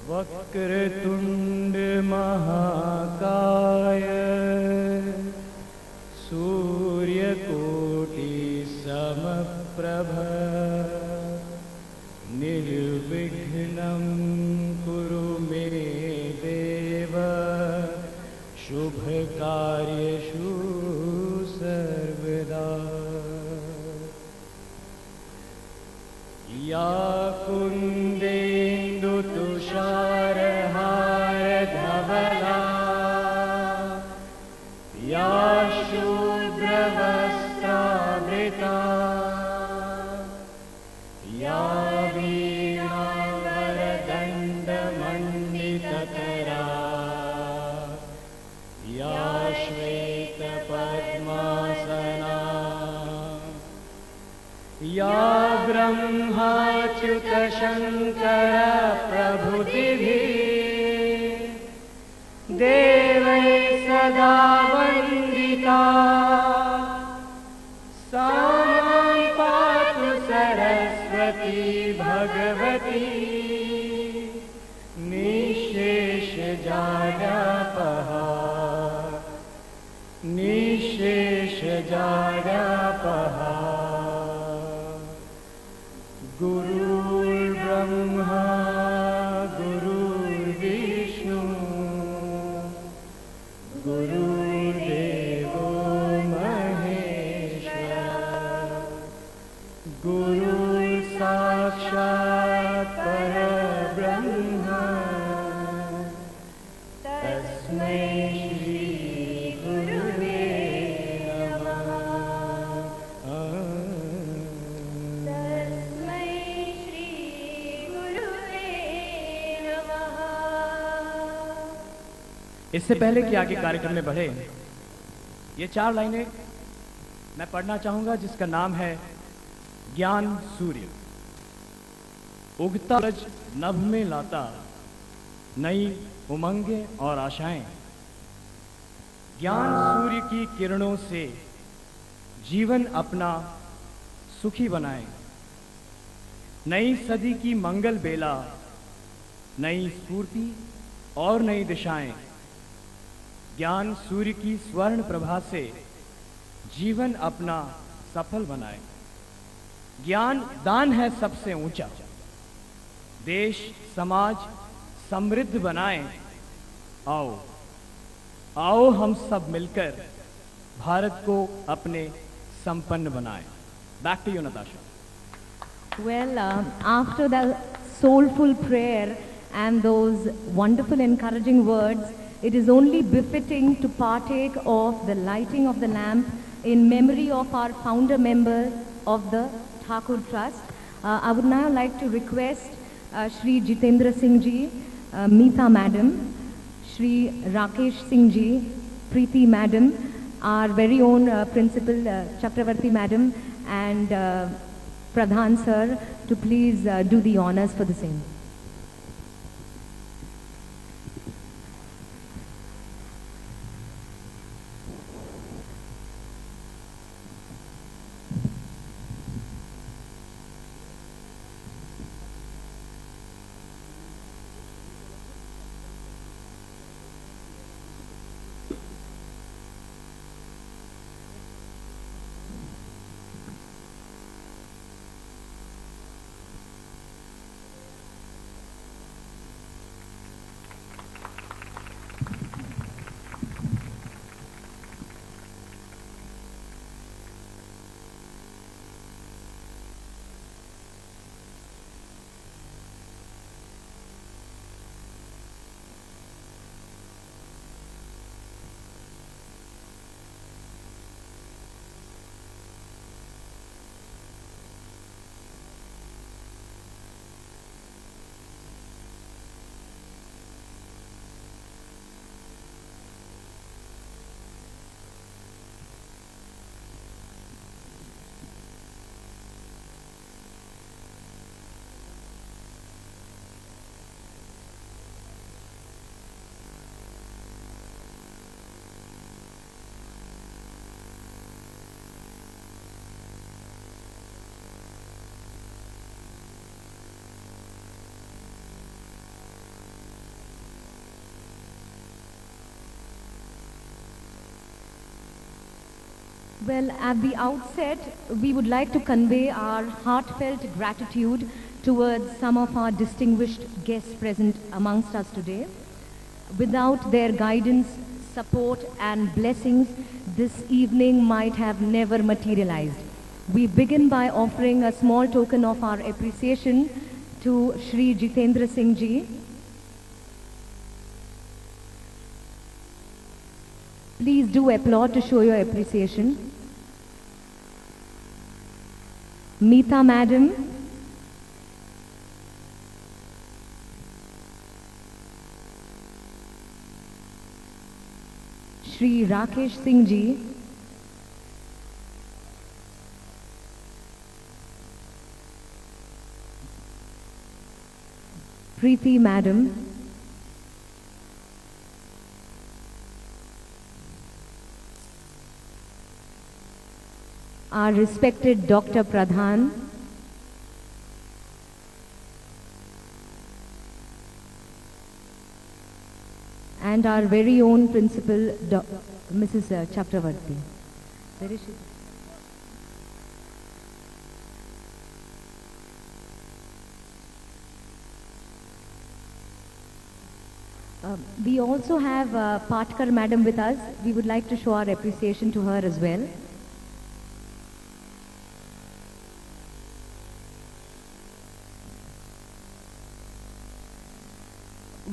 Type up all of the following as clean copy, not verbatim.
वक्रतुंड महाकाय सूर्यकोटि समप्रभ निर्विघ्नं कुरु मे देव शुभकार्येषु सर्वदा। या कुन्देन्दुतुषारहारधवला या शुभ्रवस्त्रावृता या वीणावरदण्डमण्डितकरा या श्वेतपद्मासना या ब्रह्माच्युतशङ्कर प्रभृतिभिः देवैः सदा वन्दिता सा मां पातु सरस्वती भगवती निःशेषजाड्यापहा निःशेषजाड्यापहा। गुरुर्ब्रह्मा गुरुर्विष्णु गुरुर्देवो महेश्वरः गुरुर्साक्षात् परब्रह्म तस्मै श्री गुरुवे नमः। इससे पहले कि आगे कार्यक्रम में बढ़े, ये 4 लाइनें मैं पढ़ना चाहूंगा जिसका नाम है ज्ञान सूर्य। उगता सूरज नभ में लाता नई उमंगें और आशाएं, ज्ञान सूर्य की किरणों से जीवन अपना सुखी बनाएं। नई सदी की मंगल बेला, नई स्फूर्ति और नई दिशाएं, ज्ञान सूर्य की स्वर्ण प्रभा से जीवन अपना सफल बनाए। ज्ञान दान है सबसे ऊंचा, देश समाज समृद्ध बनाएं। आओ आओ हम सब मिलकर भारत को अपने संपन्न बनाएं। Back to you Natasha. Well, after the soulful prayer and those wonderful encouraging words, it is only befitting to partake of the lighting of the lamp in memory of our founder member of the Thakur Trust. I would now like to request Shri Jitendra Singh Ji, Meeta Madam, Shri Rakesh Singh Ji, Preeti Madam, our very own Principal Chakravarti Madam and Pradhan Sir to please do the honors for the same. Well, at the outset, we would like to convey our heartfelt gratitude towards some of our distinguished guests present amongst us today. Without their guidance, support, and blessings, this evening might have never materialized. We begin by offering a small token of our appreciation to Shri Jitendra Singh Ji. Please do applaud to show your appreciation. Meeta Madam. Shri Rakesh Singh Ji. Preeti Madam. Our respected Dr. Pradhan. And our very own principal, Mrs. Chakravarti. Where is she? We also have Patkar Madam with us. We would like to show our appreciation to her as well.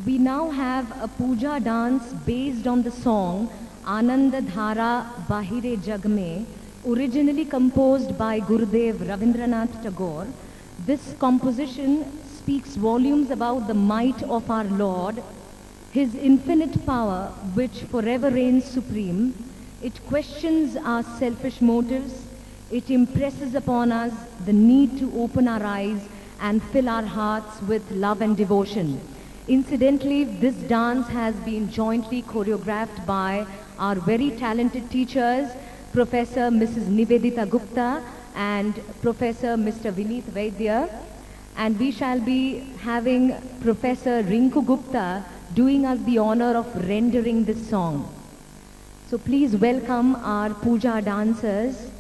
We now have a puja dance based on the song Ananda Dhara Bahire Jag Mein, originally composed by Gurudev Ravindranath Tagore. This composition speaks volumes about the might of our Lord, His infinite power which forever reigns supreme. It questions our selfish motives. It impresses upon us the need to open our eyes and fill our hearts with love and devotion. Incidentally, this dance has been jointly choreographed by our very talented teachers, Professor Mrs. Nivedita Gupta and Professor Mr. Vineet Vaidya. And we shall be having Professor Rinku Gupta doing us the honor of rendering this song. So please welcome our puja dancers.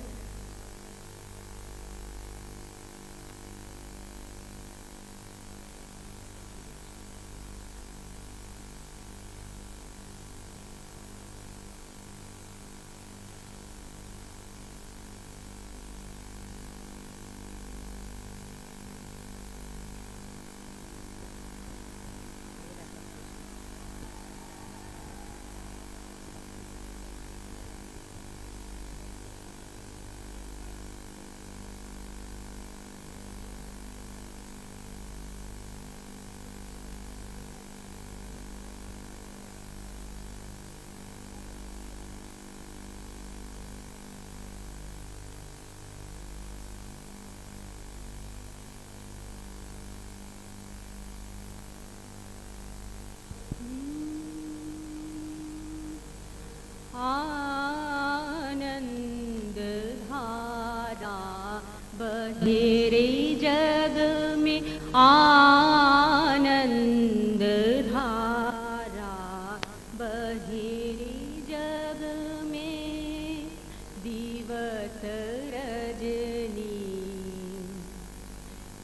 आनंद धारा बहेरे जग में आनंद धारा बहेरे जग में दिवस रजनी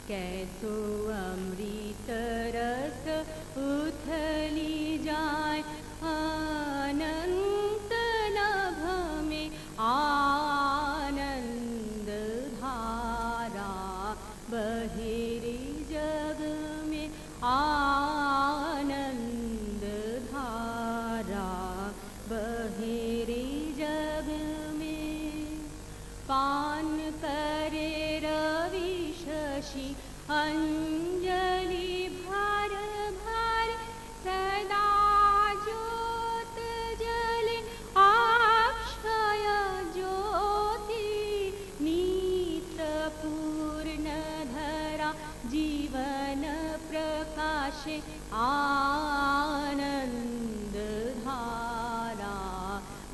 कैसो अमृत रस उथली जाए अनंत नभ में आनंद धारा बहेरे जग में आनंद धारा बहेरे जग में पान करे रवि शशि अंजलि भार भार सदा ज्योत जले अक्षय ज्योति नीत पूर्ण धरा जीवन प्रकाशे आनंद धारा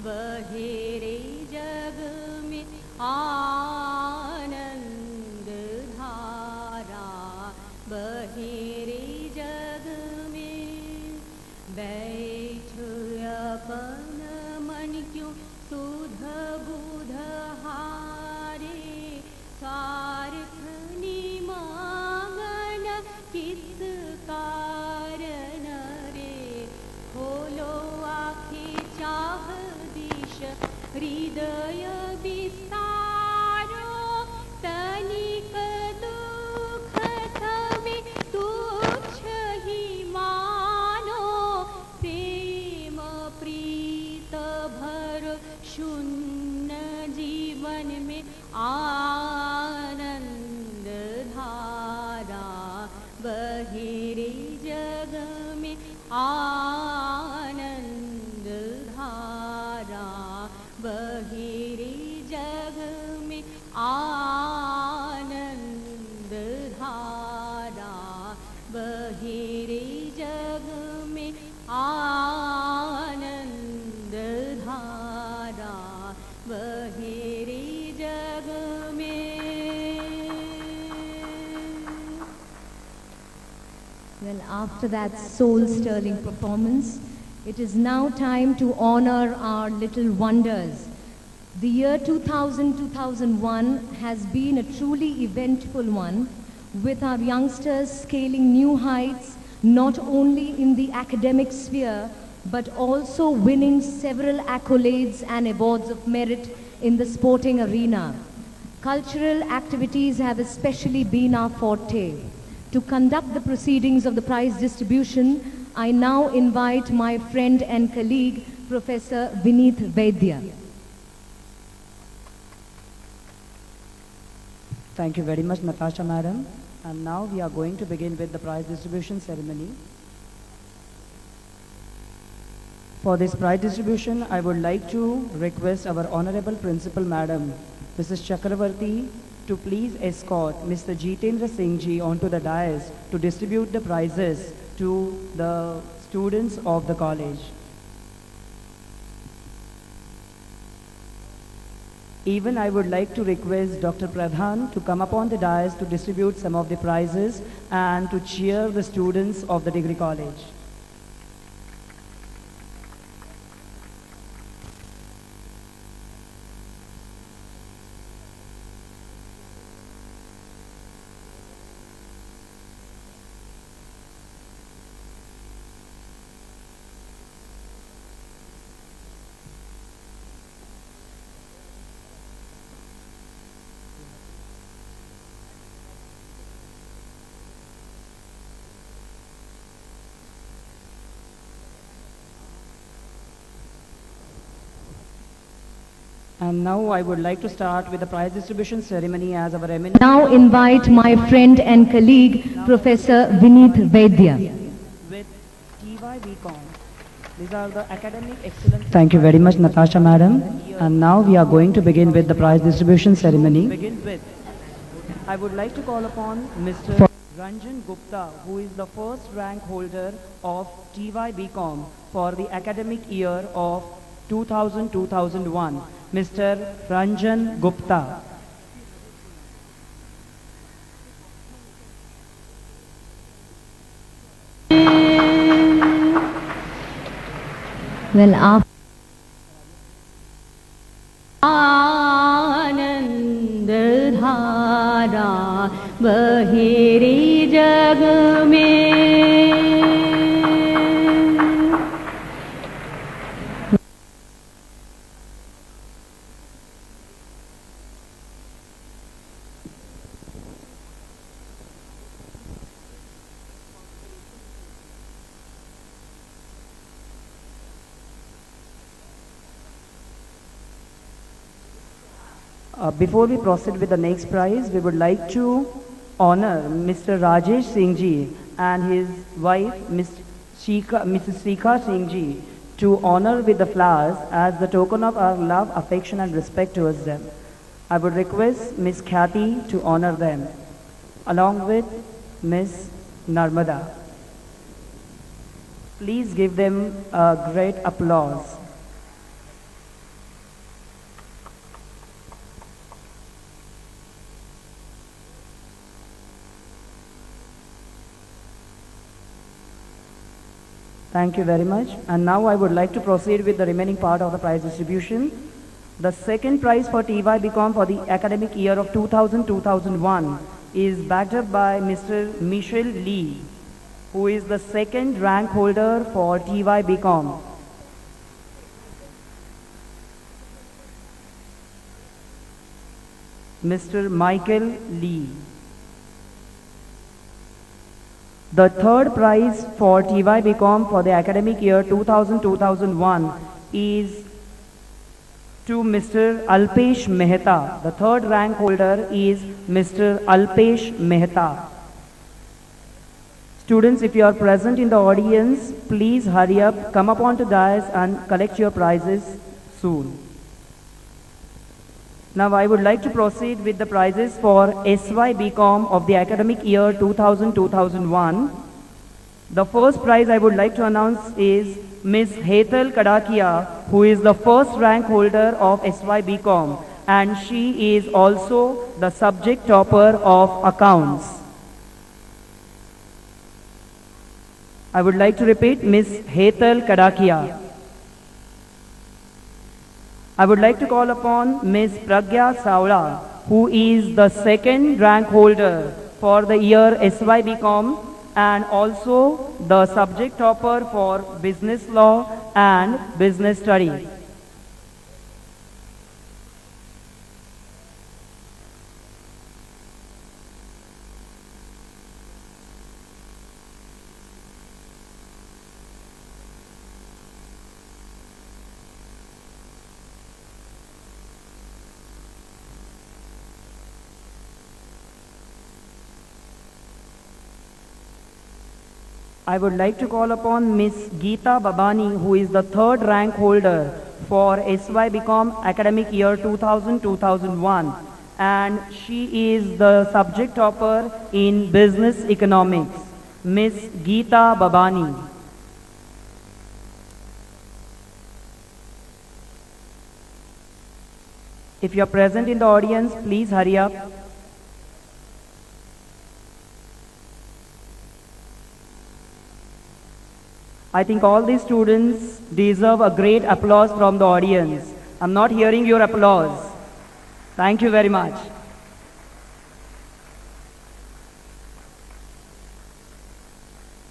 बहेरे जग में आनंद धारा बहेरे जग में बैठो अपन मन क्यों सुध बुध बहे रे जग में आनंद धारा बहे रे जग में आनंद धारा बहे रे जग में आनंद धारा बहे रे जग में. Well, after that soul-stirring performance, it is now time to honor our little wonders. The year 2000-2001 has been a truly eventful one, with our youngsters scaling new heights, not only in the academic sphere, but also winning several accolades and awards of merit in the sporting arena. Cultural activities have especially been our forte. To conduct the proceedings of the prize distribution, I now invite my friend and colleague, Professor Vineet Vaidya. Thank you very much, Natasha Madam. And now we are going to begin with the prize distribution ceremony. For this prize distribution, I would like to request our Honorable Principal Madam, Mrs. Chakravarti, to please escort Mr. Jitendra Singh ji onto the dais to distribute the prizes to the students of the college. Even I would like to request Dr. Pradhan to come upon the dais to distribute some of the prizes and to cheer the students of the degree college. And now I would like to start with the prize distribution ceremony as our eminent. Now invite my friend and colleague, Professor Vineet Vaidya. With TY BCom. These are the academic excellence. Thank you very much, Natasha Madam. And now we are going to begin with the prize distribution ceremony. Begin with. I would like to call upon Mr. Ranjan Gupta, who is the first rank holder of TY BCom for the academic year of 2000-2001. Mr. Ranjan Gupta. Well, after आनंद धारा बहे रे जग में. Before we proceed with the next prize, we would like to honor Mr. Rajesh Singh ji and his wife, Mrs. Shikha Singh ji, to honor with the flowers as the token of our love, affection and respect towards them. I would request Ms. Khyati to honor them, along with Ms. Narmada. Please give them a great applause. Thank you very much. And now I would like to proceed with the remaining part of the prize distribution. The second prize for TY BCom for the academic year of 2000-2001 is backed up by Mr. Michel Lee, who is the second rank holder for TY BCom. Mr. Michael Lee. The third prize for TY BCom for the academic year 2000-2001 is to Mr. Alpesh Mehta. The third rank holder is Mr. Alpesh Mehta. Students, if you are present in the audience, please hurry up, come up onto dais and collect your prizes soon. Now I would like to proceed with the prizes for SY BCom of the academic year 2000-2001. The first prize I would like to announce is Ms. Hetal Kadakia, who is the first rank holder of SY BCom, and she is also the subject topper of accounts. I would like to repeat, Ms. Hetal Kadakia. I would like to call upon Ms. Pragya Saula, who is the second rank holder for the year SY BCom and also the subject topper for business law and business studies. I would like to call upon Ms. Geeta Babani, who is the third rank holder for SY BCom academic year 2000-2001, and she is the subject topper in business economics. Ms. Geeta Babani. If you are present in the audience, please hurry up. I think all these students deserve a great applause from the audience. I'm not hearing your applause. Thank you very much.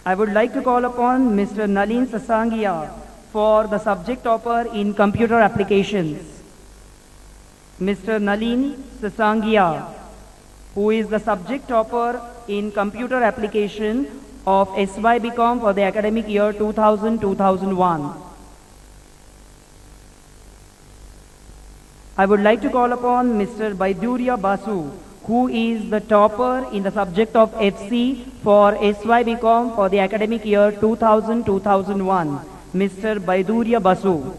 I would like to call upon Mr. Nalin Sasangia for the subject topper in computer applications. Mr. Nalin Sasangia, who is the subject topper in computer application of SY BCom for the academic year 2000-2001. I would like to call upon Mr. Baidurya Basu, who is the topper in the subject of FC for SY BCom for the academic year 2000-2001. Mr. Baidurya Basu.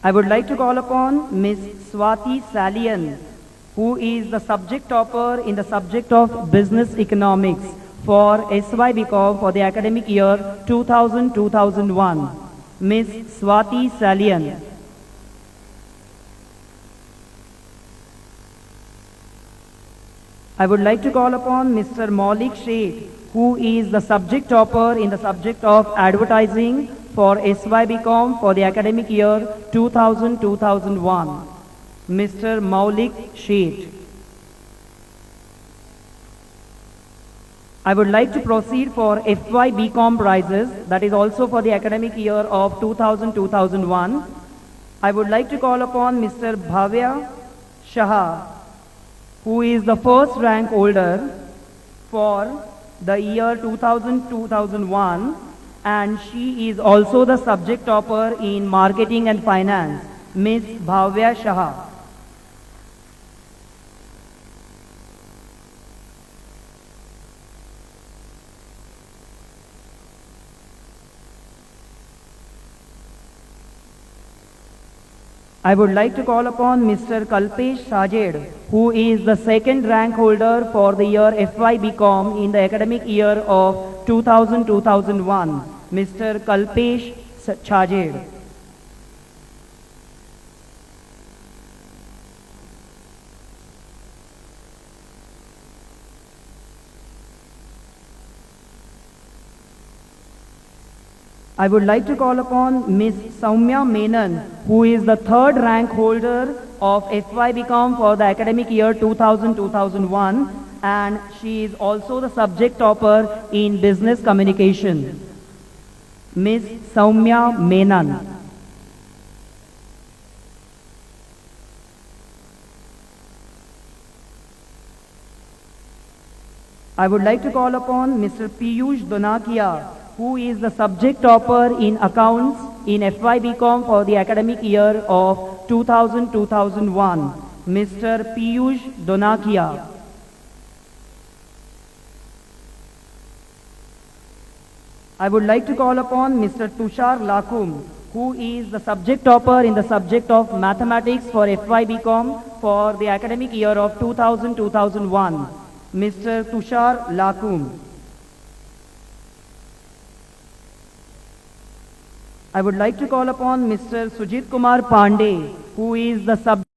I would like to call upon Ms. Swati Salian, who is the subject topper in the subject of business economics for SY BCom for the academic year 2000-2001. Ms. Swati Salian. I would like to call upon Mr. Maulik Sheikh, who is the subject topper in the subject of advertising for SY BCom for the academic year 2000-2001. Mr. Maulik Sheikh. I would like to proceed for FY BCom prizes, that is also for the academic year of 2000-2001. I would like to call upon Mr. Bhavya Shah, who is the first rank holder for the year 2000-2001, and she is also the subject topper in marketing and finance. Ms. Bhavya Shah. I would like to call upon Mr. Kalpesh Sajed, who is the second rank holder for the year FY BCom in the academic year of 2000-2001. Mr. Kalpesh Sajed. I would like to call upon Ms. Soumya Menon, who is the third rank holder of FY BCom for the academic year 2000-2001, and she is also the subject topper in business communication. Ms. Soumya Menon. I would like to call upon Mr. Piyush Donakia, who is the subject topper in accounts in FY BCom for the academic year of 2000-2001. Mr. Piyush Donakia. I would like to call upon Mr. Tushar Lakum, who is the subject topper in the subject of mathematics for FY/BCom for the academic year of 2000-2001. Mr. Tushar Lakum. I would like to call upon Mr. Sujit Kumar Pandey, who is the subject